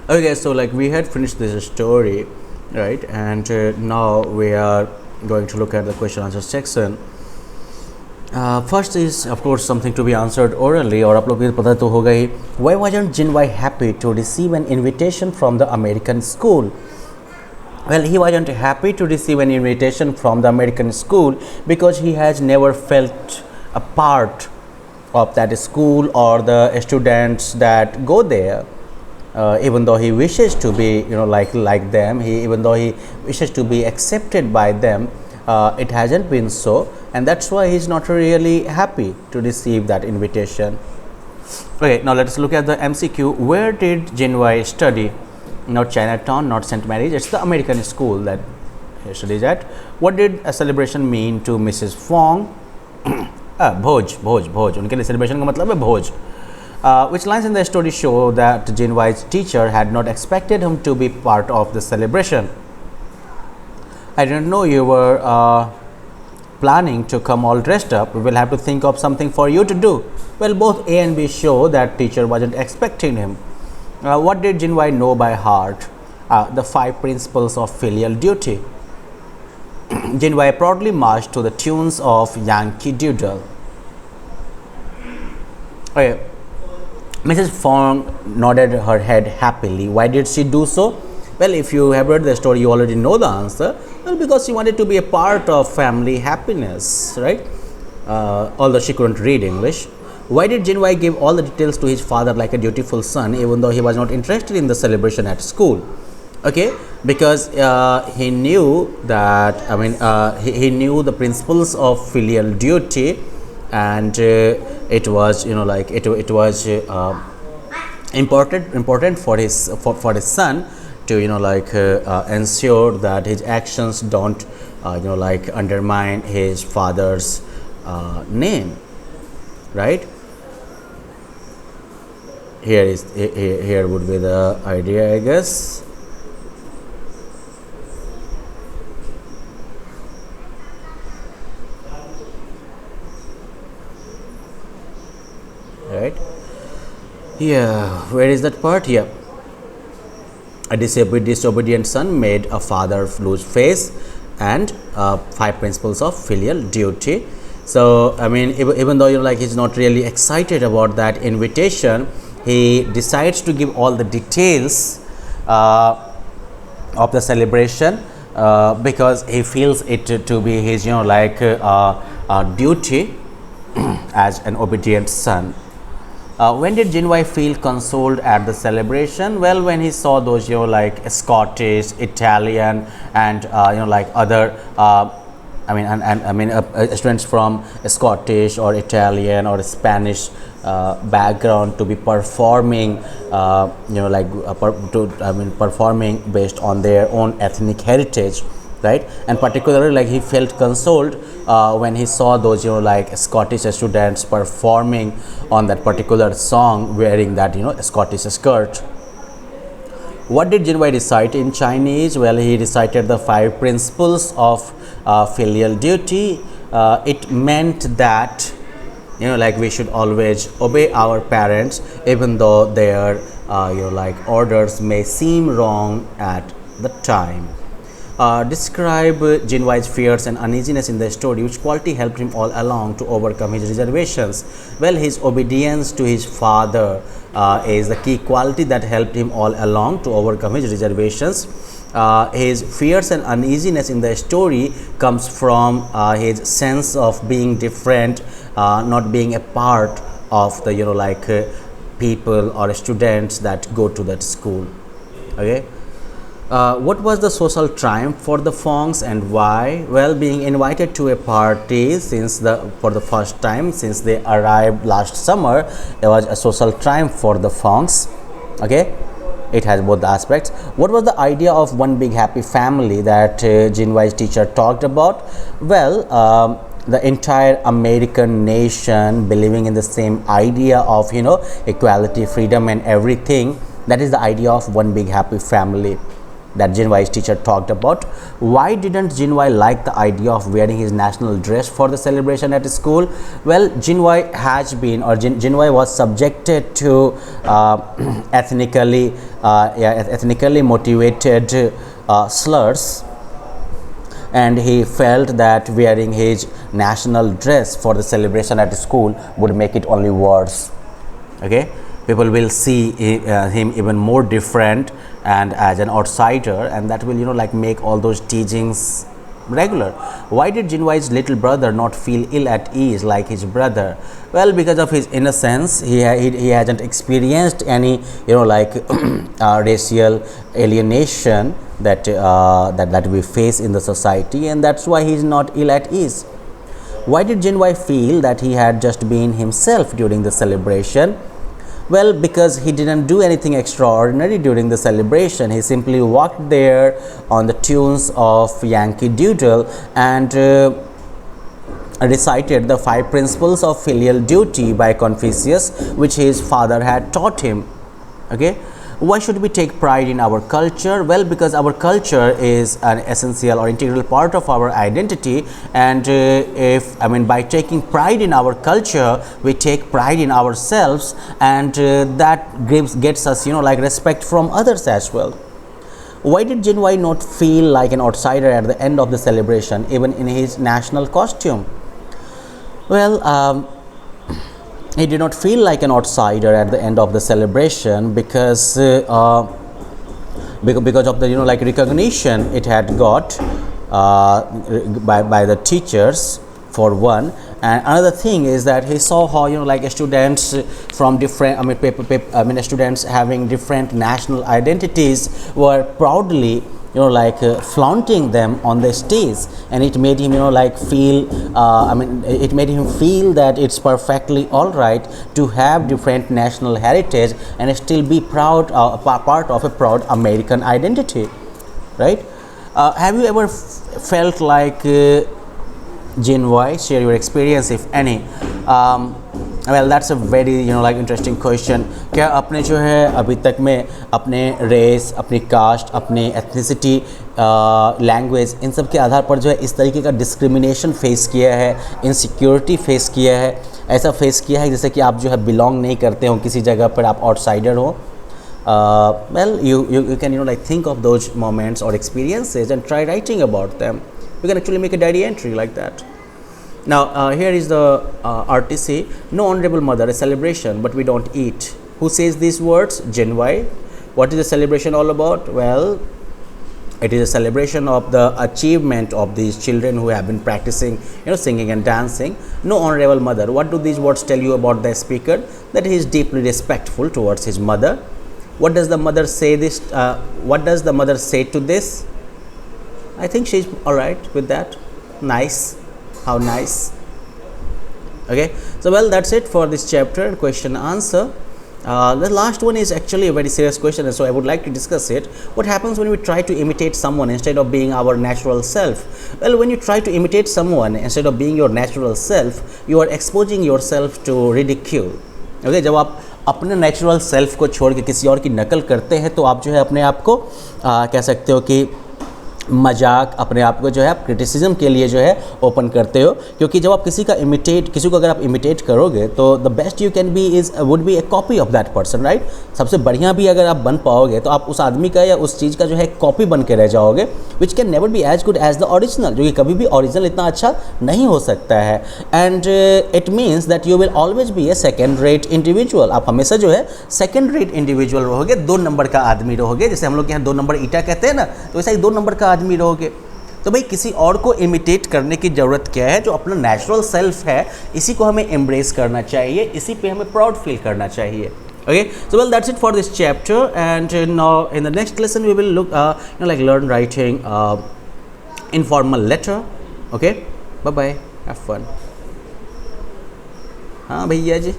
Okay, so like we had finished this story, right? And now we are going to look at the question answer section. First is of course something to be answered orally और आप लोग को पता तो होगा ही. Why wasn't Jinwei happy to receive an invitation from the American school? Well, he wasn't happy to receive an invitation from the American school because he has never felt a part of that school or the students that go there. Even though he wishes to be, like them, even though he wishes to be accepted by them, it hasn't been so, and that's why he's not really happy to receive that invitation. Okay, now let's look at the MCQ. Where did Jinwei study? Not Chinatown, not St. Mary's. It's the American school that he studies at. What did a celebration mean to Mrs. Fong? भोज भोज भोज उनके लिए celebration का मतलब है भोज. Which lines in the story show that Jinwei's teacher had not expected him to be part of the celebration? I didn't know you were planning to come all dressed up. We will have to think of something for you to do. Well, both A and B show that teacher wasn't expecting him. What did Jinwei know by heart? The 5 principles of filial duty. Jinwei proudly marched to the tunes of Yankee Doodle. Okay. Mrs. Fong nodded her head happily. Why did she do so? Well, if you have read the story, you already know the answer. Well, because she wanted to be a part of family happiness, right? Although she couldn't read English. Why did Jinwei give all the details to his father like a dutiful son, even though he was not interested in the celebration at school? Okay, because he knew that, he knew the principles of filial duty, and it was it was important for his son to ensure that his actions don't undermine his father's name, right? Here would be the idea, I guess. Right, yeah, where is that part? Here, a disobedient son made a father lose face, and 5 principles of filial duty. So even though he's not really excited about that invitation, he decides to give all the details of the celebration because he feels it to be his duty as an obedient son. When did Jinwei feel consoled at the celebration? Well, when he saw those Scottish, Italian, and other students from a Scottish or Italian or Spanish background to be performing performing based on their own ethnic heritage, right? And particularly he felt consoled when he saw those Scottish students performing on that particular song wearing that Scottish skirt. What did Jinwei recite in Chinese? Well, he recited the 5 principles of filial duty. It meant that we should always obey our parents even though their orders may seem wrong at the time. Describe Jinwei's fears and uneasiness in the story. Which quality helped him all along to overcome his reservations? Well, his obedience to his father is the key quality that helped him all along to overcome his reservations. His fears and uneasiness in the story comes from his sense of being different, not being a part of the people or students that go to that school. Okay. What was the social triumph for the Fongs and why? Well, being invited to a party for the first time since they arrived last summer, it was a social triumph for the Fongs. Okay, it has both the aspects. What was the idea of one big happy family that Jinwei's teacher talked about? Well, the entire American nation believing in the same idea of equality, freedom, and everything. That is the idea of one big happy family. that Jinwai's teacher talked about. Why didn't Jinwai like the idea of wearing his national dress for the celebration at school? Well, Jinwai has been, or Jinwai was subjected to ethnically motivated slurs, and he felt that wearing his national dress for the celebration at school would make it only worse. Okay, people will see him even more different and as an outsider, and that will like make all those teachings regular. Why did Jinwai's little brother not feel ill at ease like his brother? Well, because of his innocence. He hasn't experienced any racial alienation that we face in the society, and that's why he's not ill at ease. Why did Jinwai feel that he had just been himself during the celebration? Well, because he didn't do anything extraordinary during the celebration. He simply walked there on the tunes of Yankee Doodle and recited the 5 principles of filial duty by Confucius, which his father had taught him. Okay. Why should we take pride in our culture? Well, because our culture is an essential or integral part of our identity, and by taking pride in our culture, we take pride in ourselves, and that gets us respect from others as well. Why did Jinwai not feel like an outsider at the end of the celebration, even in his national costume? Well, he did not feel like an outsider at the end of the celebration because of the recognition it had got by the teachers, for one. And another thing is that he saw how students from different students having different national identities were proudly flaunting them on the stage, and it made him feel it made him feel that it's perfectly all right to have different national heritage and still be proud part of a proud American identity, right? Have you ever felt like Jinwai? Share your experience if any. Well, that's a very interesting question. क्या आपने जो है अभी तक में अपने race, अपनी cast, अपनी एथनिसिटी, लैंग्वेज, इन सब के आधार पर जो है इस तरीके का डिस्क्रिमिनेशन फेस किया है, इनसिक्योरिटी फेस किया है, ऐसा फेस किया है जैसे कि आप जो है बिलोंग नहीं करते हो किसी जगह पर, आप आउटसाइडर हो? Well, you can think of those moments or experiences and try writing about them. You can actually make a diary entry like that. Now, here is the RTC. No honorable mother, a celebration, but we don't eat. Who says these words? Jinwai. What is the celebration all about? Well, it is a celebration of the achievement of these children who have been practicing, singing and dancing. No honorable mother. What do these words tell you about the speaker? That he is deeply respectful towards his mother. What does the mother say this? What does the mother say to this? I think she's all right with that. Nice. How nice. Okay, so well, that's it for this chapter, question answer. The last one is actually a very serious question, and so I would like to discuss it. What happens when we try to imitate someone instead of being our natural self? Well, when you try to imitate someone instead of being your natural self, you are exposing yourself to ridicule. Okay, जब आप अपने natural self को छोड़ के किसी और की नकल करते हैं तो आप जो है अपने आप को कह सकते हो कि मजाक, अपने आप को जो है आप क्रिटिसिज्म के लिए जो है ओपन करते हो, क्योंकि जब आप किसी को अगर आप इमिटेट करोगे तो the best you can be would be A copy of that person, right? सबसे बढ़िया भी अगर आप बन पाओगे तो आप उस आदमी का या उस चीज़ का जो है कॉपी बन के रह जाओगे, which can never be as good as the original, जो कि कभी भी ओरिजिनल इतना अच्छा नहीं हो सकता है. And it means that you will always be A second rate individual. आप हमेशा जो है सेकेंड रेट इंडिविजुअल रहोगे, 2 नंबर का आदमी रहोगे. जैसे हम लोग यहाँ 2 नंबर ईटा कहते हैं ना, तो वैसा ही 2 नंबर का आदमी रहोगे. तो भाई किसी और को इमिटेट करने की ज़रूरत क्या है? जो अपना नेचुरल सेल्फ है इसी को हमें एम्ब्रेस करना चाहिए, इसी पे हमें प्राउड फील करना चाहिए. Okay, so well, that's it for this chapter, and now in the next lesson we will look learn writing informal letter. Okay, bye bye, have fun. हाँ भैया जी.